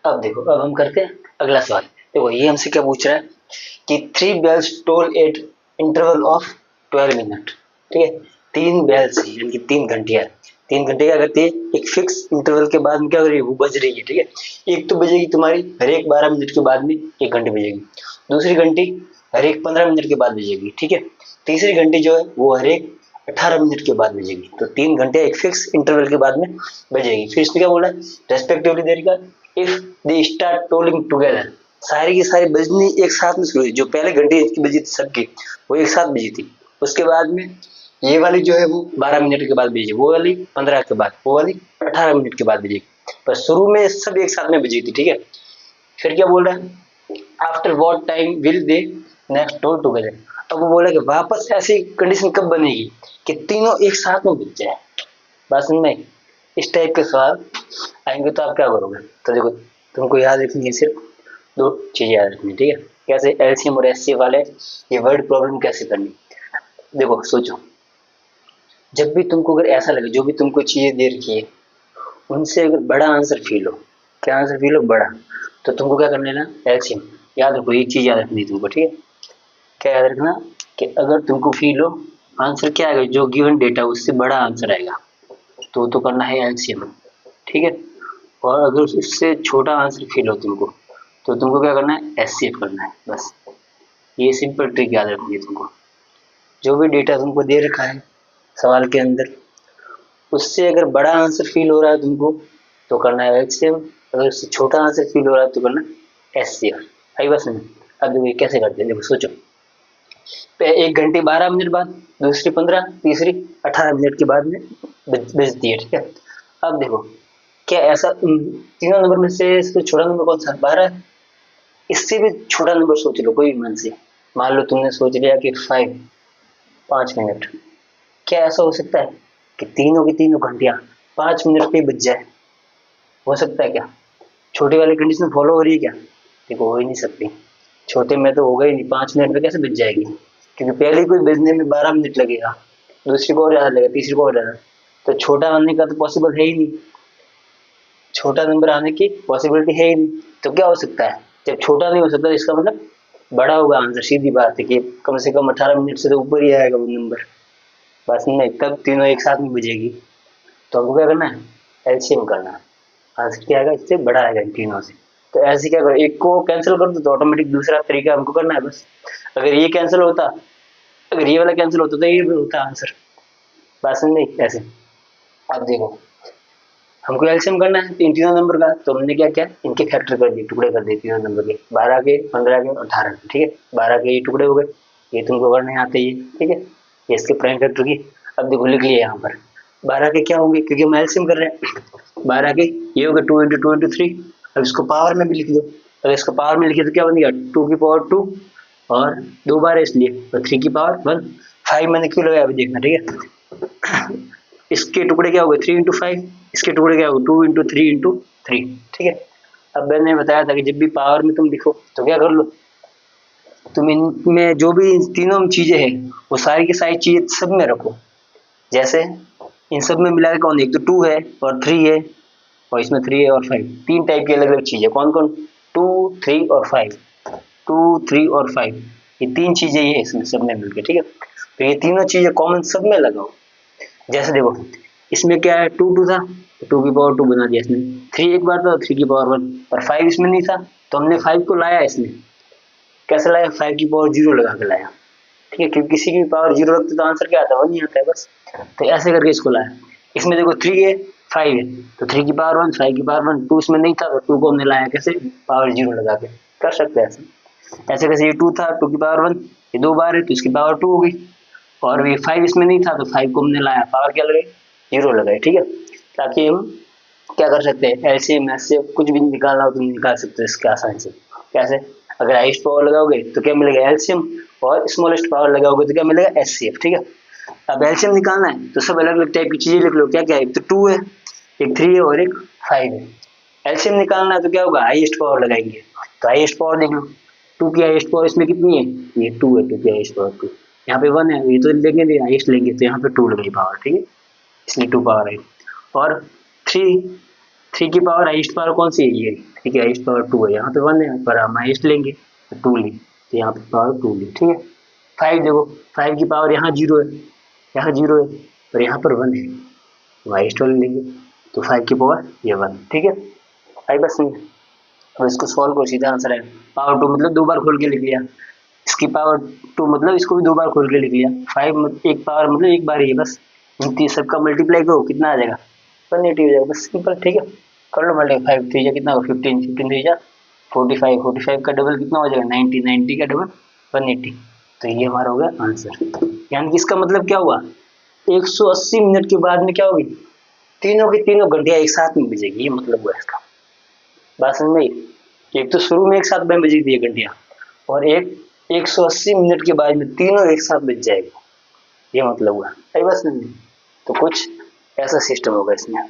अब देखो, अब हम करते हैं अगला सवाल। देखो ये हमसे क्या पूछ रहा है कि 3 bells toll eight interval of 12 minute. ठीक है, 3 bells यानी कि 3 घंटियां, 3 घंटे क्या करती है, एक फिक्स इंटरवल के बाद में क्या कर रही है, वो बज रही है। ठीक है, एक तो बजेगी तुम्हारी हर एक 12 मिनट के बाद में 1 घंटी बजेगी, दूसरी घंटी हर एक 15 मिनट के बाद बजेगी। ठीक है, तीसरी घंटी जो है वो हर एक 18 मिनट के बाद बजेगी। तो 3 घंटे एक फिक्स इंटरवल के बाद में बजेगी। फिर इसमें क्या बोला है, रेस्पेक्टिवली देगा if they start tolling together, सारी की सारी बजनी एक साथ में शुरू हुई। जो पहले घंटी की बजी थी सबकी, वो एक साथ बजी थी। उसके बाद में ये वाली जो है वो 12 मिनट के बाद बजेगी, वो वाली 15 के बाद, वो वाली 18 मिनट के बाद बजेगी। पर शुरू में सब एक साथ में बजी थी। ठीक है, फिर क्या बोल रहा है, after what time will they next toll together. अब वो बोला कि वापस ऐसी कंडीशन कब बनेगी कि तीनों एक साथ में बज जाए। बात समझ में? इस टाइप के सवाल आएंगे तो आप क्या करोगे? तो देखो, तुमको याद रखनी है सिर्फ 2 चीजें याद रखनी। ठीक है, कैसे एलसीएम और एचसीएफ वाले ये वर्ड प्रॉब्लम कैसे करनी। देखो सोचो, जब भी तुमको अगर ऐसा लगे जो भी तुमको चीजें दे रखी है उनसे अगर बड़ा आंसर फील हो, क्या आंसर फील हो, बड़ा, तो तुमको क्या करना है ना, एलसीएम। याद रखो, एक चीज याद रखनी है तुमको। ठीक है, क्या याद रखना कि अगर तुमको फील हो आंसर क्या आएगा, जो गिवन डेटा उससे बड़ा आंसर आएगा तो करना है एलसीएम। ठीक है, और अगर उससे छोटा आंसर फील हो तुमको तो तुमको क्या करना है, एचसीएफ करना है। बस ये सिंपल ट्रिक याद रखनी है तुमको। जो भी डेटा तुमको दे रखा है सवाल के अंदर, उससे अगर बड़ा आंसर फील हो रहा है तुमको तो करना है एचसीएफ, अगर उससे छोटा आंसर फील हो रहा है तो करना एचसीएफ। आई बस में। अब देखो ये कैसे करते हैं, देखो सोचो, 1 घंटे 12 मिनट बाद, दूसरी 15, तीसरी 18 मिनट के बाद में बजती है। ठीक है, अब देखो, क्या ऐसा तीनों नंबर में से सबसे छोटा नंबर कौन सा है, 12 है। इससे भी छोटा नंबर सोच लो कोई भी मन से, मान लो तुमने सोच लिया कि 5 मिनट। क्या ऐसा हो सकता है कि तीनों की तीनों घंटियां 5 मिनट पे बज जाए? हो सकता है क्या? छोटी वाली कंडीशन फॉलो हो रही है क्या? देखो हो ही नहीं सकती, छोटे में तो होगा ही नहीं, 5 मिनट में कैसे बज जाएगी, क्योंकि पहले कोई बजने में 12 मिनट लगेगा, दूसरी को और ज्यादा लगेगा, तीसरी को और ज्यादा, तो छोटा आने का तो पॉसिबल है ही नहीं, छोटा नंबर आने की पॉसिबिलिटी है ही नहीं। तो क्या हो सकता है, जब छोटा नहीं हो सकता इसका मतलब बड़ा होगा आंसर। सीधी बात है कि कम से कम 18 मिनट से तो ऊपर ही आएगा वो नंबर। बस नहीं, तब तीनों एक साथ में बजेगी। तो हमको क्या करना है, एलसीएम करना है। आंसर क्या आएगा, इससे बड़ा आएगा इन तीनों से। तो ऐसे क्या करो, एक को कैंसिल कर दो तो ऑटोमेटिक दूसरा तरीका हमको करना है बस। अगर ये कैंसिल होता, अगर ये वाला कैंसिल होता तो ये भी होता आंसर। बात समझ नहीं? ऐसे अब देखो, हमको एलसीएम करना है इन तीनों नंबर का, तो हमने क्या किया, इनके फैक्टर कर दिए, टुकड़े कर दिए तीनों नंबर के, 12 के, 15 के, 18 के। ठीक है, 12 के ये टुकड़े हो गए, ये तुमको करने आते ही। ठीक है, ये इसके प्राइम फैक्टर की। अब देखो लिख लिया यहाँ पर 12 के क्या होंगे, क्योंकि हम एलसीएम कर रहे हैं। 12 के ये हो गए 2 × 2 × 3। अब इसको पावर में भी लिख दो, अगर इसको पावर में लिखे तो क्या बनेगा, 2 की पावर 2, और 2 बार है इसलिए, और 3 की पावर 1। 5 मैंने क्यों लगाया अभी देखना। ठीक है, इसके टुकड़े क्या हो गए, 3 × 5, इसके टुकड़े क्या हो गए, 2 × 3 × 3। ठीक है, अब मैंने बताया था कि जब भी पावर में तुम लिखो तो क्या कर लो, तुम इनमें जो भी तीनों चीजें हैं वो सारी की सारी चीजें सब में रखो। जैसे इन सब में मिला के कौन, एक तो 2 है और 3 है, और इसमें 3 है और 5, 3 टाइप की अलग अलग चीजें। कौन कौन, 2, 3 और 5, 2, 3 और 5, ये 3 चीजें ही है इसमें सब में मिलकर। ठीक है, तो ये तीनों चीजें कॉमन सब में लगाओ। जैसे देखो, इसमें क्या है, 2 2 था तो 2 की पावर 2 बना दिया इसने, 3 एक बार था तो 3 की पावर 1, और 5 इसमें नहीं था तो हमने 5 को लाया इसमें। कैसे लाया, 5 की पावर 0 लगा के लाया। ठीक है, क्योंकि किसी की पावर 0 रखते तो आंसर क्या आता है, 1 ही आता है बस। तो ऐसे करके इसको लाया। इसमें देखो 3 है, 5 है, तो 3 की पावर 1, 5 की पावर 1, 2 इसमें नहीं था तो 2 को हमने लाया कैसे, पावर 0 लगा के। कर सकते हैं ऐसे। ऐसे कैसे, ये 2 था, 2 की पावर 1, ये 2 बार है तो इसकी पावर 2 हो गई, और ये 5 इसमें नहीं था तो 5 को हमने लाया, पावर क्या लगाई, 0 लगाई। ठीक है, ताकि हम क्या कर सकते हैं, एलसीएम से कुछ भी निकालना हो तो निकाल सकते हो इसके आसानी से। कैसे, अगर हाईएस्ट पावर लगाओगे तो क्या मिलेगा, एलसीएम, और स्मॉलेस्ट पावर लगाओगे तो क्या मिलेगा, एचसीएफ। ठीक है, अब एलसीएम निकालना है तो सब अलग अलग टाइप की चीजें लिख लो। क्या क्या है, एक तो 2 है, एक 3 है और एक 5 है। एलसीएम निकालना है तो क्या होगा, हाईएस्ट पावर लगाएंगे, तो हाईएस्ट पावर देख लो, 2 की हाईएस्ट पावर इसमें कितनी है, ये 2 है, 2 की हाईएस्ट पावर 2, यहाँ पे 1 है, ये तो लेंगे हाईएस्ट लेंगे तो यहाँ पे 2 लगाई पावर। ठीक है, इसलिए 2 पावर है। और 3 3 की पावर हाईएस्ट पावर कौन सी है ये, 3 की हाईएस्ट पावर 2 है, यहाँ पे 1 है पर हम हाईएस्ट लेंगे तो 2 ली, तो यहाँ पे पावर 2 ली, ठीक है। 5 देखो, 5 की पावर यहाँ 0 है, यहाँ 0 है पर यहाँ पर 1 है, तो हाईएस्ट वाले लेंगे, तो 5 की पावर ये 1, ठीक है। आई बस नहीं, अब इसको सॉल्व करो, सीधा आंसर है पावर 2 मतलब 2 बार खोल के लिख लिया, इसकी पावर 2 मतलब इसको भी 2 बार खोल के लिख लिया, 5 एक पावर मतलब एक बार ही है बस, इन सबका मल्टीप्लाई करो कितना आ जाएगा 180 हो जाएगा, बस सिंपल, ठीक है। कर लो मल्टीप्लाई, 5 3 जा कितना होगा 15, 15 3 जा 45, 45 का डबल कितना हो जाएगा 90, 90 का डबल 180, तो ये हमारा हो गया आंसर। यानी कि इसका मतलब क्या हुआ, 180 मिनट के बाद में क्या होगी, तीनों की तीनों घंटियां एक साथ में बजेगी, ये मतलब हुआ इसका। बात समझ में आई? एक तो शुरू में एक साथ में बजी थी ये घंटियां, और एक 180 मिनट के बाद में तीनों एक साथ बज जाएगी, ये मतलब हुआ। सही बात समझ में? तो कुछ ऐसा सिस्टम होगा इसमें।